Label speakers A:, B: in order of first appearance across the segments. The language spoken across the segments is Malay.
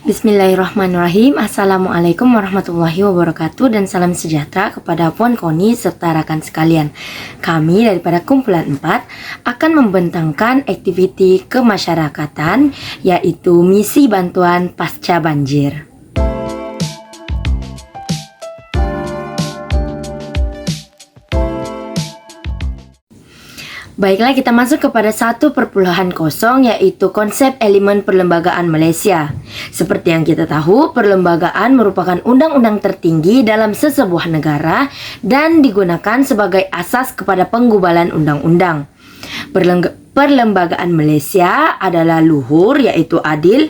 A: Bismillahirrahmanirrahim. Assalamualaikum warahmatullahi wabarakatuh dan salam sejahtera kepada Puan Koni serta rekan sekalian. Kami daripada kumpulan 4 akan membentangkan aktiviti kemasyarakatan yaitu misi bantuan pasca banjir. Baiklah, kita masuk kepada 1.0 yaitu konsep elemen perlembagaan Malaysia. Seperti yang kita tahu, perlembagaan merupakan undang-undang tertinggi dalam sesebuah negara dan digunakan sebagai asas kepada penggubalan undang-undang. Perlembagaan Malaysia adalah luhur yaitu adil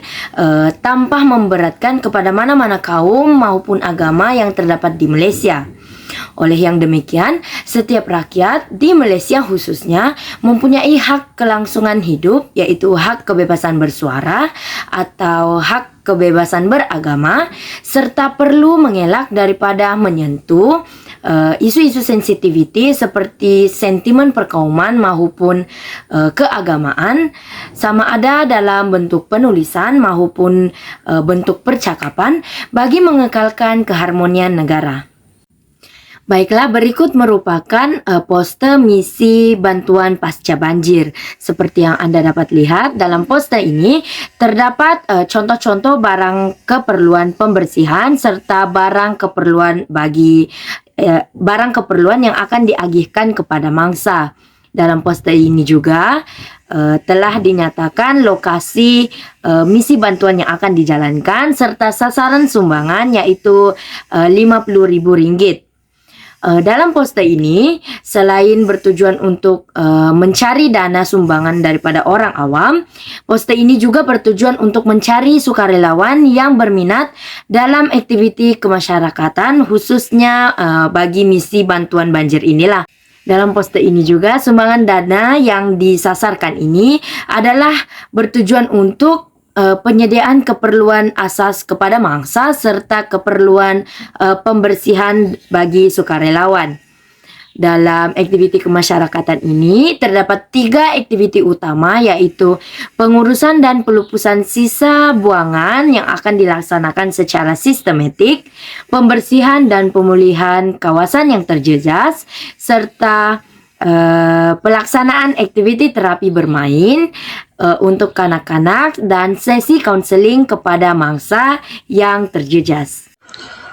A: tanpa memberatkan kepada mana-mana kaum maupun agama yang terdapat di Malaysia. Oleh yang demikian, setiap rakyat di Malaysia khususnya mempunyai hak kelangsungan hidup yaitu hak kebebasan bersuara atau hak kebebasan beragama serta perlu mengelak daripada menyentuh isu-isu sensitiviti seperti sentimen perkauman maupun keagamaan sama ada dalam bentuk penulisan maupun bentuk percakapan bagi mengekalkan keharmonian negara. Baiklah, berikut merupakan poster misi bantuan pasca banjir. Seperti yang Anda dapat lihat, dalam poster ini terdapat contoh-contoh barang keperluan pembersihan serta barang keperluan yang akan diagihkan kepada mangsa. Dalam poster ini juga telah dinyatakan lokasi misi bantuan yang akan dijalankan serta sasaran sumbangan yaitu RM50.000. Dalam poster ini, selain bertujuan untuk mencari dana sumbangan daripada orang awam, poster ini juga bertujuan untuk mencari sukarelawan yang berminat dalam aktiviti kemasyarakatan khususnya bagi misi bantuan banjir inilah. Dalam poster ini juga sumbangan dana yang disasarkan ini adalah bertujuan untuk penyediaan keperluan asas kepada mangsa serta keperluan pembersihan bagi sukarelawan. Dalam aktiviti kemasyarakatan ini terdapat 3 aktiviti utama yaitu pengurusan dan pelupusan sisa buangan yang akan dilaksanakan secara sistematik, pembersihan dan pemulihan kawasan yang terjejas, serta pelaksanaan aktiviti terapi bermain untuk kanak-kanak dan sesi kaunseling kepada mangsa yang terjejas.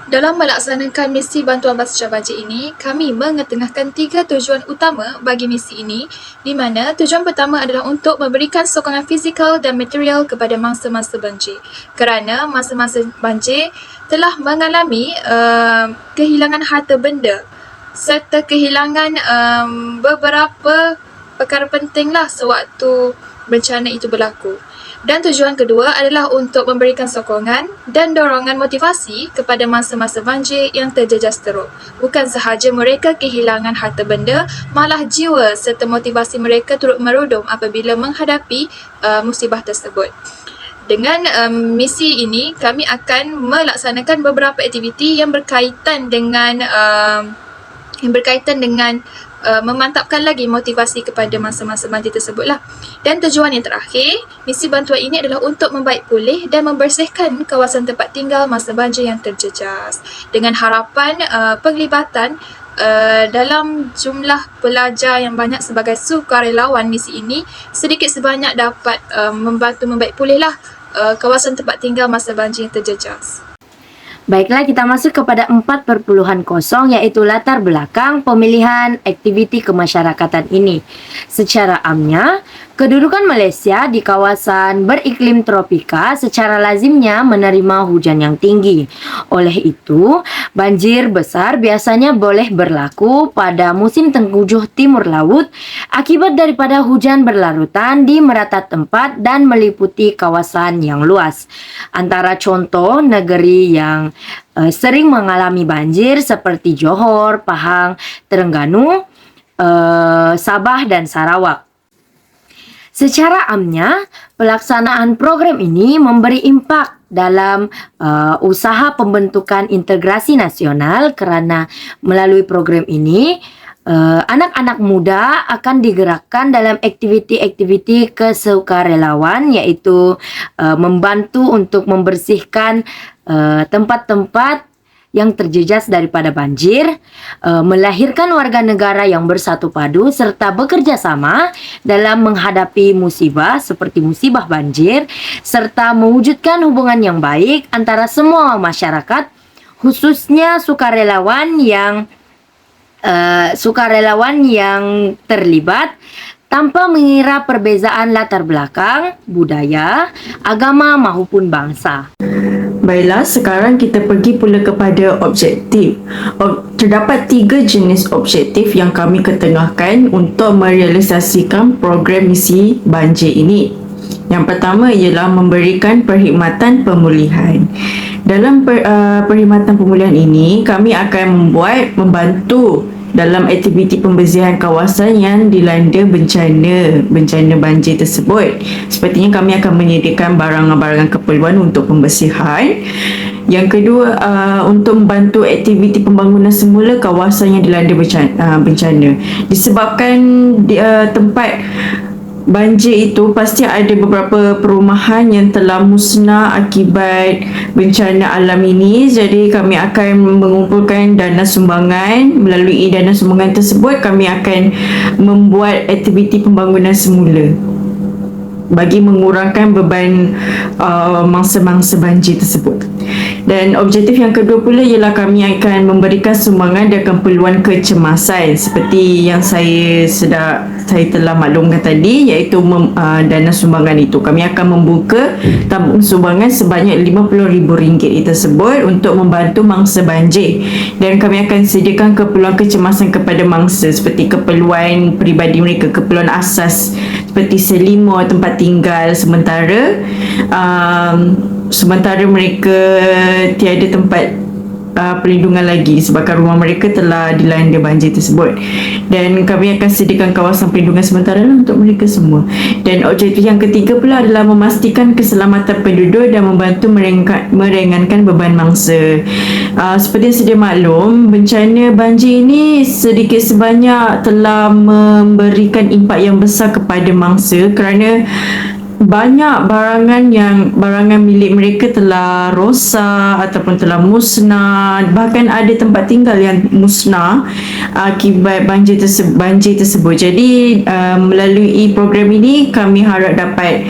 B: Dalam melaksanakan misi bantuan pasca banjir ini, kami mengetengahkan 3 tujuan utama bagi misi ini, di mana tujuan pertama adalah untuk memberikan sokongan fizikal dan material kepada mangsa-mangsa banjir. Kerana mangsa-mangsa banjir telah mengalami kehilangan harta benda serta kehilangan beberapa perkara penting lah sewaktu bencana itu berlaku. Dan tujuan kedua adalah untuk memberikan sokongan dan dorongan motivasi kepada mangsa-mangsa banjir yang terjejas teruk. Bukan sahaja mereka kehilangan harta benda, malah jiwa serta motivasi mereka turut merudum apabila menghadapi musibah tersebut. Dengan misi ini, kami akan melaksanakan beberapa aktiviti yang berkaitan dengan memantapkan lagi motivasi kepada mangsa-mangsa banjir tersebutlah. Dan tujuan yang terakhir, misi bantuan ini adalah untuk membaik pulih dan membersihkan kawasan tempat tinggal mangsa banjir yang terjejas. Dengan harapan penglibatan dalam jumlah pelajar yang banyak sebagai sukarelawan misi ini sedikit sebanyak dapat membantu membaik pulihlah kawasan tempat tinggal mangsa banjir yang terjejas.
A: Baiklah, kita masuk kepada 4.0 yaitu latar belakang pemilihan aktiviti kemasyarakatan ini. Secara amnya, kedudukan Malaysia di kawasan beriklim tropika secara lazimnya menerima hujan yang tinggi. Oleh itu, banjir besar biasanya boleh berlaku pada musim tengkujuh timur laut akibat daripada hujan berlarutan di merata tempat dan meliputi kawasan yang luas. Antara contoh negeri yang sering mengalami banjir seperti Johor, Pahang, Terengganu, Sabah dan Sarawak. Secara amnya, pelaksanaan program ini memberi impak dalam usaha pembentukan integrasi nasional kerana melalui program ini anak-anak muda akan digerakkan dalam aktiviti-aktiviti kesukarelawan, yaitu membantu untuk membersihkan tempat-tempat yang terjejas daripada banjir, melahirkan warga negara yang bersatu padu serta bekerja sama dalam menghadapi musibah seperti musibah banjir, serta mewujudkan hubungan yang baik antara semua masyarakat, khususnya sukarelawan yang terlibat tanpa mengira perbezaan latar belakang, budaya, agama maupun bangsa.
C: Baiklah, sekarang kita pergi pula kepada objektif. Terdapat 3 jenis objektif yang kami ketengahkan untuk merealisasikan program misi banjir ini. Yang pertama ialah memberikan perkhidmatan pemulihan. Dalam perkhidmatan pemulihan ini, kami akan membantu dalam aktiviti pembersihan kawasan yang dilanda bencana banjir tersebut. Sepertinya kami akan menyediakan barangan-barangan keperluan untuk pembersihan. Yang kedua, untuk membantu aktiviti pembangunan semula kawasan yang dilanda bencana. Disebabkan tempat banjir itu pasti ada beberapa perumahan yang telah musnah akibat bencana alam ini. Jadi kami akan mengumpulkan dana sumbangan. Melalui dana sumbangan tersebut, kami akan membuat aktiviti pembangunan semula bagi mengurangkan beban mangsa-mangsa banjir tersebut. Dan objektif yang kedua pula ialah kami akan memberikan sumbangan dan keperluan kecemasan seperti yang saya telah maklumkan tadi, iaitu dana sumbangan itu. Kami akan membuka tabung sumbangan sebanyak RM50,000 tersebut untuk membantu mangsa banjir, dan kami akan sediakan keperluan kecemasan kepada mangsa seperti keperluan peribadi mereka, keperluan asas seperti selimut, tempat tinggal sementara mereka tiada tempat perlindungan lagi sebabkan rumah mereka telah dilanda banjir tersebut. Dan kami akan sediakan kawasan perlindungan sementara untuk mereka semua. Dan objektif yang ketiga pula adalah memastikan keselamatan penduduk dan membantu meringankan beban mangsa. Seperti yang sedia maklum, bencana banjir ini sedikit sebanyak telah memberikan impak yang besar kepada mangsa kerana banyak barangan milik mereka telah rosak ataupun telah musnah, bahkan ada tempat tinggal yang musnah akibat banjir tersebut. Jadi melalui program ini kami harap dapat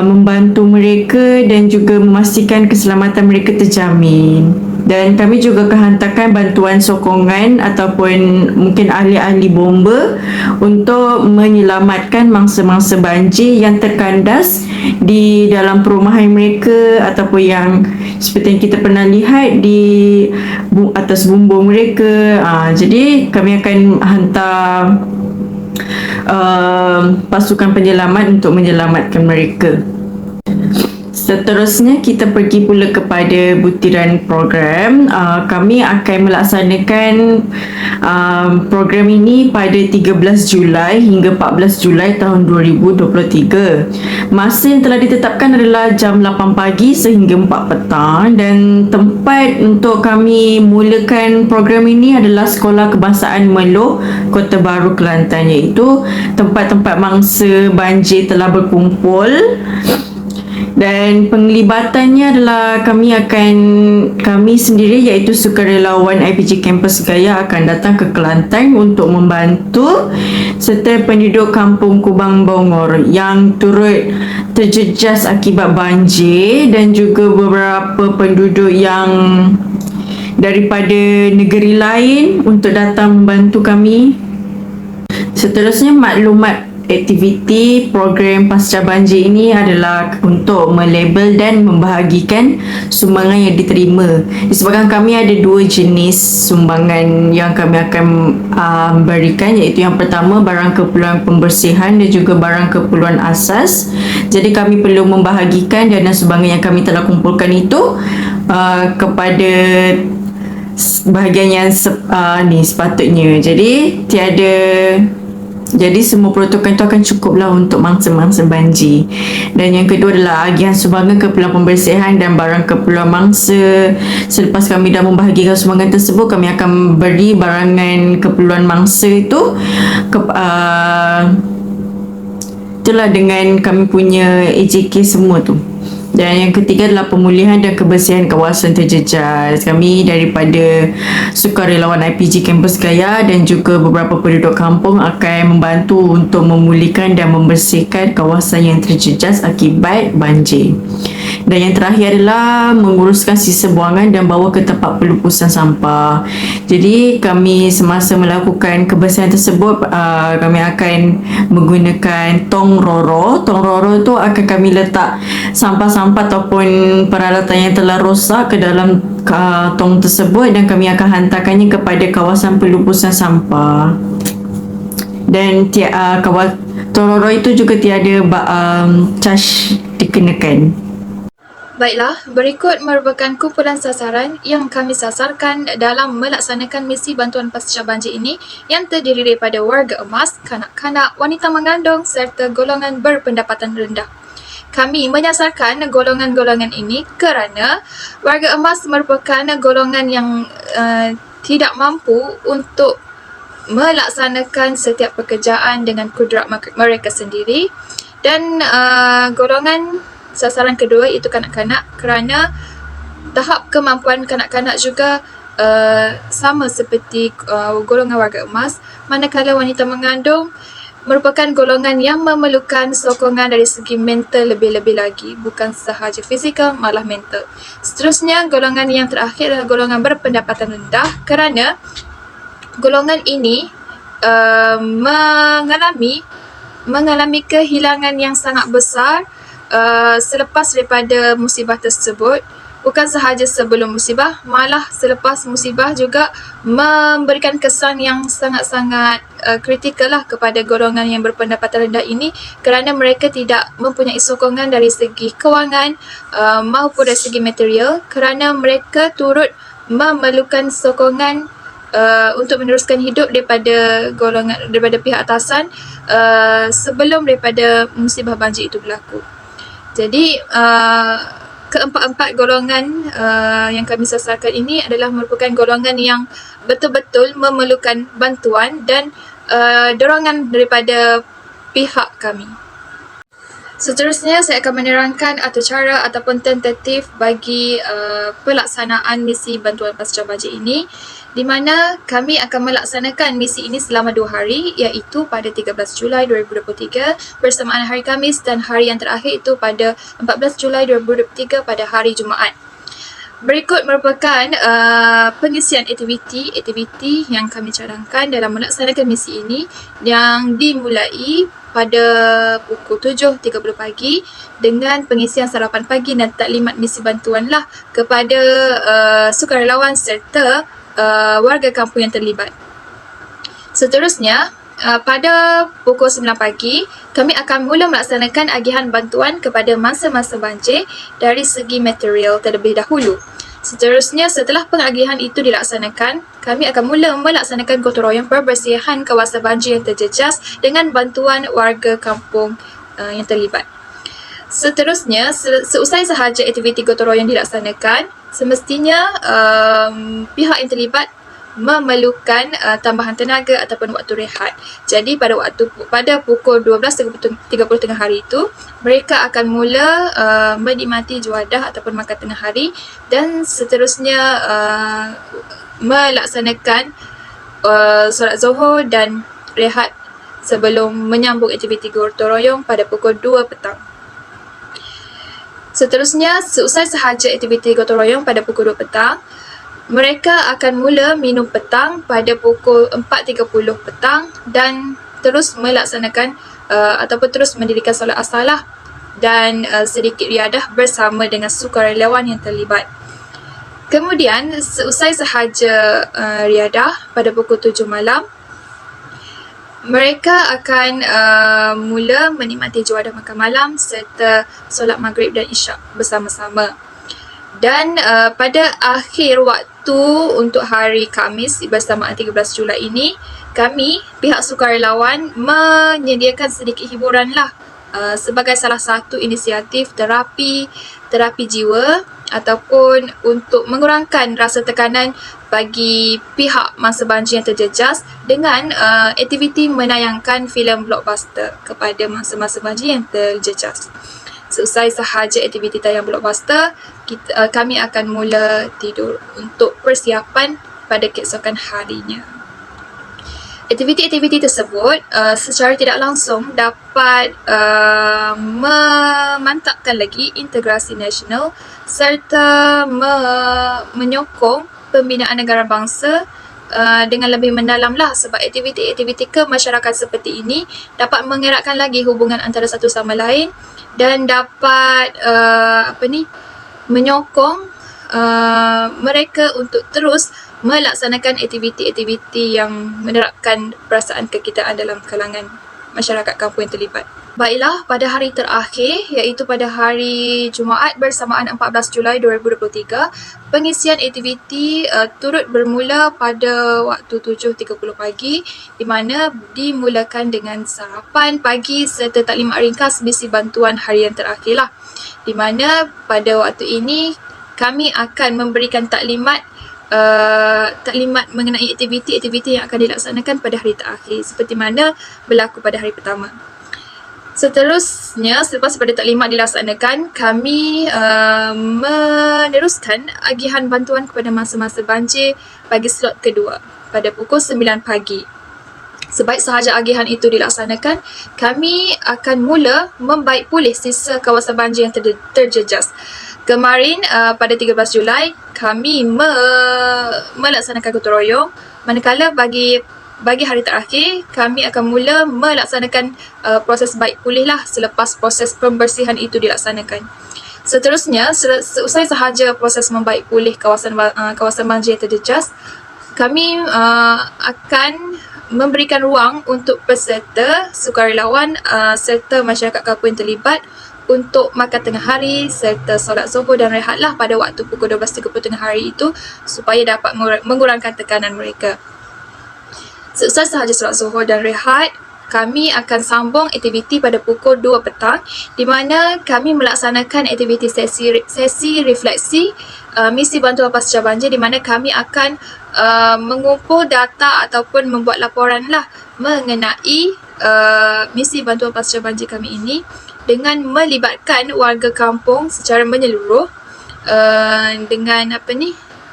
C: membantu mereka dan juga memastikan keselamatan mereka terjamin. Dan kami juga akan hantarkan bantuan sokongan ataupun mungkin ahli-ahli bomba untuk menyelamatkan mangsa-mangsa banjir yang terkandas di dalam perumahan mereka ataupun yang seperti yang kita pernah lihat di atas bumbung mereka. Jadi kami akan hantar pasukan penyelamat untuk menyelamatkan mereka. Seterusnya kita pergi pula kepada butiran program. Kami akan melaksanakan program ini pada 13 Julai hingga 14 Julai tahun 2023. Masa yang telah ditetapkan adalah jam 8 pagi sehingga 4 petang, dan tempat untuk kami mulakan program ini adalah Sekolah Kebangsaan Meloh, Kota Baru, Kelantan, iaitu tempat-tempat mangsa banjir telah berkumpul. Dan penglibatannya adalah kami sendiri iaitu sukarelawan IPG Kampus Gaya akan datang ke Kelantan untuk membantu, serta penduduk Kampung Kubang Bongor yang turut terjejas akibat banjir, dan juga beberapa penduduk yang daripada negeri lain untuk datang membantu kami. Seterusnya, maklumat aktiviti program pasca banjir ini adalah untuk melabel dan membahagikan sumbangan yang diterima. Disebabkan kami ada 2 jenis sumbangan yang kami akan berikan, iaitu yang pertama barang keperluan pembersihan dan juga barang keperluan asas. Jadi kami perlu membahagikan dana sumbangan yang kami telah kumpulkan itu kepada bahagian yang sepatutnya. Jadi tiada Jadi semua protokol itu akan cukuplah untuk mangsa-mangsa banjir. Dan yang kedua adalah agihan sumbangan keperluan pembersihan dan barang keperluan mangsa. Selepas kami dah membahagikan sumbangan tersebut, kami akan beri barangan keperluan mangsa itu itulah dengan kami punya AJK semua tu. Dan yang ketiga adalah pemulihan dan kebersihan kawasan terjejas. Kami daripada sukarelawan IPG Kampus Gaya dan juga beberapa penduduk kampung akan membantu untuk memulihkan dan membersihkan kawasan yang terjejas akibat banjir. Dan yang terakhir adalah menguruskan sisa buangan dan bawa ke tempat pelupusan sampah. Jadi kami semasa melakukan kebersihan tersebut, kami akan menggunakan tong roro. Tong roro tu akan kami letak sampah-sampah ataupun peralatan yang telah rosak ke dalam tong tersebut dan kami akan hantarkannya kepada kawasan pelupusan sampah. Dan tong roro itu juga tiada charge dikenakan.
B: Baiklah, berikut merupakan kumpulan sasaran yang kami sasarkan dalam melaksanakan misi bantuan pasca banjir ini yang terdiri daripada warga emas, kanak-kanak, wanita mengandung serta golongan berpendapatan rendah. Kami menyasarkan golongan-golongan ini kerana warga emas merupakan golongan yang tidak mampu untuk melaksanakan setiap pekerjaan dengan kudrat mereka sendiri, dan golongan sasaran kedua itu kanak-kanak kerana tahap kemampuan kanak-kanak juga sama seperti golongan warga emas, manakala wanita mengandung merupakan golongan yang memerlukan sokongan dari segi mental lebih-lebih lagi, bukan sahaja fizikal, malah mental. Seterusnya, golongan yang terakhir adalah golongan berpendapatan rendah kerana golongan ini mengalami kehilangan yang sangat besar selepas daripada musibah tersebut. Bukan sahaja sebelum musibah, malah selepas musibah juga memberikan kesan yang sangat-sangat kritikal lah kepada golongan yang berpendapatan rendah ini kerana mereka tidak mempunyai sokongan dari segi kewangan maupun dari segi material, kerana mereka turut memerlukan sokongan untuk meneruskan hidup daripada pihak atasan sebelum daripada musibah banjir itu berlaku. Jadi keempat-empat golongan yang kami sasarkan ini adalah merupakan golongan yang betul-betul memerlukan bantuan dan dorongan daripada pihak kami. Seterusnya, saya akan menerangkan atau cara ataupun tentatif bagi pelaksanaan misi bantuan pasca banjir ini, di mana kami akan melaksanakan misi ini selama 2 hari, iaitu pada 13 Julai 2023 bersamaan hari Khamis dan hari yang terakhir itu pada 14 Julai 2023 pada hari Jumaat. Berikut merupakan pengisian aktiviti yang kami cadangkan dalam melaksanakan misi ini, yang dimulai pada pukul 7.30 pagi dengan pengisian sarapan pagi dan taklimat misi bantuan lah kepada sukarelawan serta warga kampung yang terlibat. Seterusnya, pada pukul 9 pagi, kami akan mula melaksanakan agihan bantuan kepada mangsa-mangsa banjir dari segi material terlebih dahulu. Seterusnya, setelah pengagihan itu dilaksanakan, kami akan mula melaksanakan gotong royong pembersihan kawasan banjir yang terjejas dengan bantuan warga kampung yang terlibat. Seterusnya, seusai sahaja aktiviti gotong royong dilaksanakan, semestinya pihak yang terlibat memerlukan tambahan tenaga ataupun waktu rehat. Jadi pada pukul 12.30 tengah hari itu, mereka akan mula menikmati juadah ataupun makan tengah hari, dan seterusnya melaksanakan solat Zuhur dan rehat sebelum menyambung aktiviti gotong royong pada pukul 2 petang. Seterusnya, seusai sahaja aktiviti gotong royong pada pukul 2 petang, mereka akan mula minum petang pada pukul 4.30 petang dan terus melaksanakan ataupun terus mendirikan solat asalah dan sedikit riadah bersama dengan sukarelawan yang terlibat. Kemudian, seusai sahaja riadah pada pukul 7 malam, mereka akan mula menikmati juadah makan malam serta solat maghrib dan isyak bersama-sama. Dan pada akhir waktu untuk hari Khamis bersamaan 13 Julai ini, kami, pihak sukarelawan menyediakan sedikit hiburan lah sebagai salah satu inisiatif terapi jiwa ataupun untuk mengurangkan rasa tekanan bagi pihak mangsa banjir yang terjejas dengan aktiviti menayangkan filem blockbuster kepada mangsa-mangsa banjir yang terjejas. Seusai sahaja aktiviti tayang blockbuster, kami akan mula tidur untuk persiapan pada keesokan harinya. Aktiviti-aktiviti tersebut secara tidak langsung dapat memantapkan lagi integrasi nasional serta menyokong pembinaan negara bangsa dengan lebih mendalam lah, sebab aktiviti-aktiviti kemasyarakatan seperti ini dapat mengeratkan lagi hubungan antara satu sama lain dan dapat menyokong mereka untuk terus melaksanakan aktiviti-aktiviti yang menerapkan perasaan kekitaan dalam kalangan masyarakat kampung yang terlibat. Baiklah, pada hari terakhir iaitu pada hari Jumaat bersamaan 14 Julai 2023, pengisian aktiviti turut bermula pada waktu 7.30 pagi di mana dimulakan dengan sarapan pagi serta taklimat ringkas misi bantuan harian terakhir lah. Di mana pada waktu ini kami akan memberikan taklimat mengenai aktiviti-aktiviti yang akan dilaksanakan pada hari terakhir seperti mana berlaku pada hari pertama. Seterusnya, selepas pada taklimat dilaksanakan, kami meneruskan agihan bantuan kepada mangsa-mangsa banjir bagi slot kedua pada pukul 9 pagi. Sebaik sahaja agihan itu dilaksanakan, kami akan mula membaik pulih sisa kawasan banjir yang terjejas. Kemarin pada 13 Julai kami melaksanakan gotong royong, manakala bagi hari terakhir kami akan mula melaksanakan proses baik pulih lah selepas proses pembersihan itu dilaksanakan. Seterusnya, seusai sahaja proses membaik pulih kawasan banjir yang terjejas, kami akan memberikan ruang untuk peserta, sukarelawan serta masyarakat kampung yang terlibat untuk makan tengah hari serta solat zuhur dan rehatlah pada waktu pukul 12.30 tengah hari itu supaya dapat mengurangkan tekanan mereka. Seusai sahaja solat zuhur dan rehat, kami akan sambung aktiviti pada pukul 2 petang di mana kami melaksanakan aktiviti sesi refleksi misi bantuan pasca banjir di mana kami akan mengumpul data ataupun membuat laporan lah mengenai misi bantuan pasca banjir kami ini dengan melibatkan warga kampung secara menyeluruh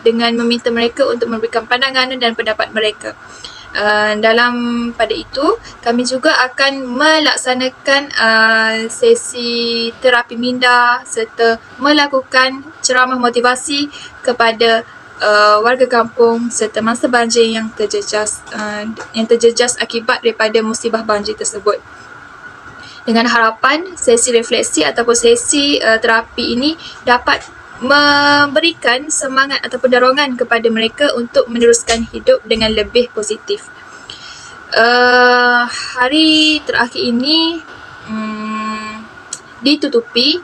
B: dengan meminta mereka untuk memberikan pandangan dan pendapat mereka. Pada itu, kami juga akan melaksanakan sesi terapi minda serta melakukan ceramah motivasi kepada warga kampung serta mangsa banjir yang terjejas akibat daripada musibah banjir tersebut. Dengan harapan sesi refleksi ataupun sesi terapi ini dapat memberikan semangat ataupun dorongan kepada mereka untuk meneruskan hidup dengan lebih positif. Hari terakhir ini ditutupi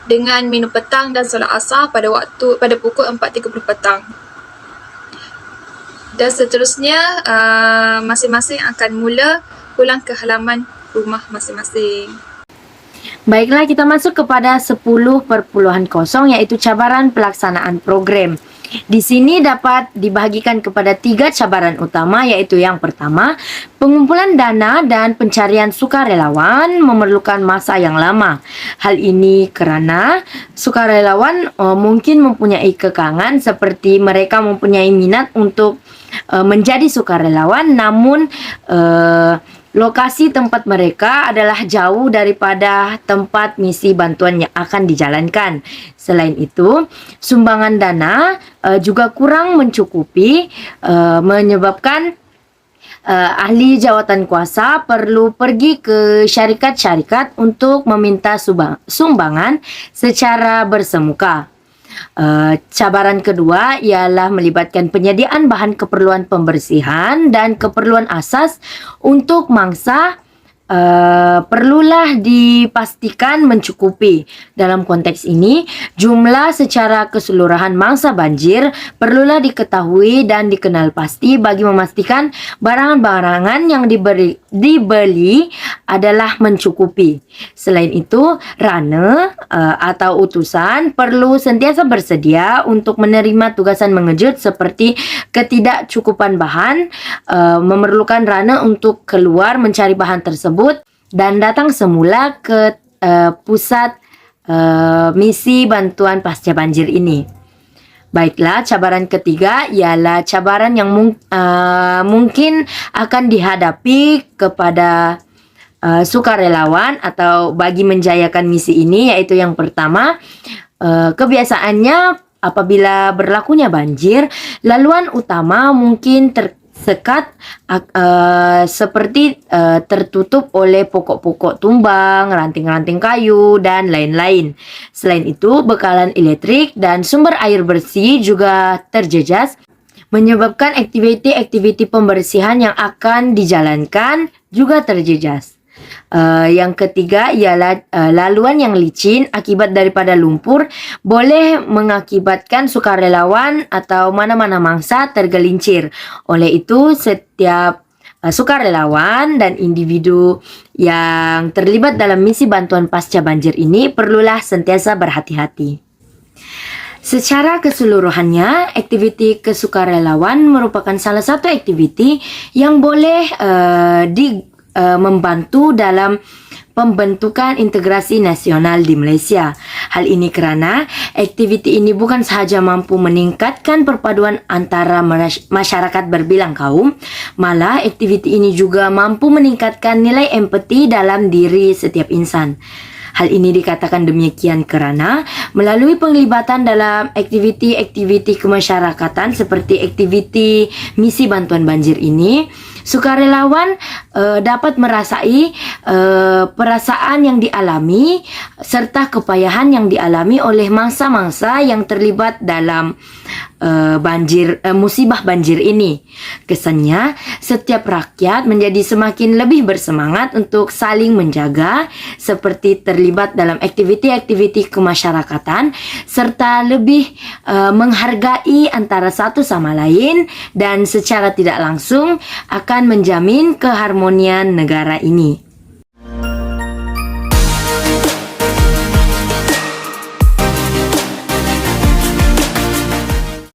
B: dengan minum petang dan solat asar pada pukul 4.30 petang. Dan seterusnya masing-masing akan mula pulang ke halaman rumah masing-masing.
A: Baiklah, kita masuk kepada 10.0 iaitu cabaran pelaksanaan program. Di sini dapat dibahagikan kepada 3 cabaran utama, yaitu yang pertama, pengumpulan dana dan pencarian sukarelawan memerlukan masa yang lama. Hal ini kerana sukarelawan mungkin mempunyai kekangan seperti mereka mempunyai minat untuk menjadi sukarelawan, namun lokasi tempat mereka adalah jauh daripada tempat misi bantuan yang akan dijalankan. Selain itu, sumbangan dana juga kurang mencukupi, menyebabkan ahli jawatan kuasa perlu pergi ke syarikat-syarikat untuk meminta sumbangan secara bersemuka. Cabaran kedua ialah melibatkan penyediaan bahan keperluan pembersihan dan keperluan asas untuk mangsa perlulah dipastikan mencukupi. Dalam konteks ini, jumlah secara keseluruhan mangsa banjir perlulah diketahui dan dikenal pasti bagi memastikan barangan-barangan yang dibeli adalah mencukupi. Selain itu, Rana atau utusan perlu sentiasa bersedia untuk menerima tugasan mengejut seperti ketidakcukupan bahan, memerlukan Rana untuk keluar mencari bahan tersebut dan datang semula ke pusat misi bantuan pasca banjir ini. Baiklah, cabaran ketiga ialah cabaran yang mungkin akan dihadapi kepada sukarelawan atau bagi menjayakan misi ini, yaitu yang pertama, kebiasaannya apabila berlakunya banjir, laluan utama mungkin tersekat seperti tertutup oleh pokok-pokok tumbang, ranting-ranting kayu, dan lain-lain. Selain itu, bekalan elektrik dan sumber air bersih juga terjejas, menyebabkan aktiviti-aktiviti pembersihan yang akan dijalankan juga terjejas. Yang ketiga ialah laluan yang licin akibat daripada lumpur boleh mengakibatkan sukarelawan atau mana-mana mangsa tergelincir. Oleh itu, setiap sukarelawan dan individu yang terlibat dalam misi bantuan pasca banjir ini perlulah sentiasa berhati-hati. Secara keseluruhannya, aktiviti kesukarelawan merupakan salah satu aktiviti yang boleh membantu dalam pembentukan integrasi nasional di Malaysia. Hal ini kerana aktiviti ini bukan sahaja mampu meningkatkan perpaduan antara masyarakat berbilang kaum, malah aktiviti ini juga mampu meningkatkan nilai empati dalam diri setiap insan. Hal ini dikatakan demikian kerana melalui penglibatan dalam aktiviti-aktiviti kemasyarakatan seperti aktiviti misi bantuan banjir ini, sukarelawan dapat merasai perasaan yang dialami serta kepayahan yang dialami oleh mangsa-mangsa yang terlibat dalam musibah banjir ini. Kesannya, setiap rakyat menjadi semakin lebih bersemangat untuk saling menjaga seperti terlibat dalam aktiviti-aktiviti kemasyarakatan serta lebih menghargai antara satu sama lain dan secara tidak langsung akan menjamin keharmonian negara ini.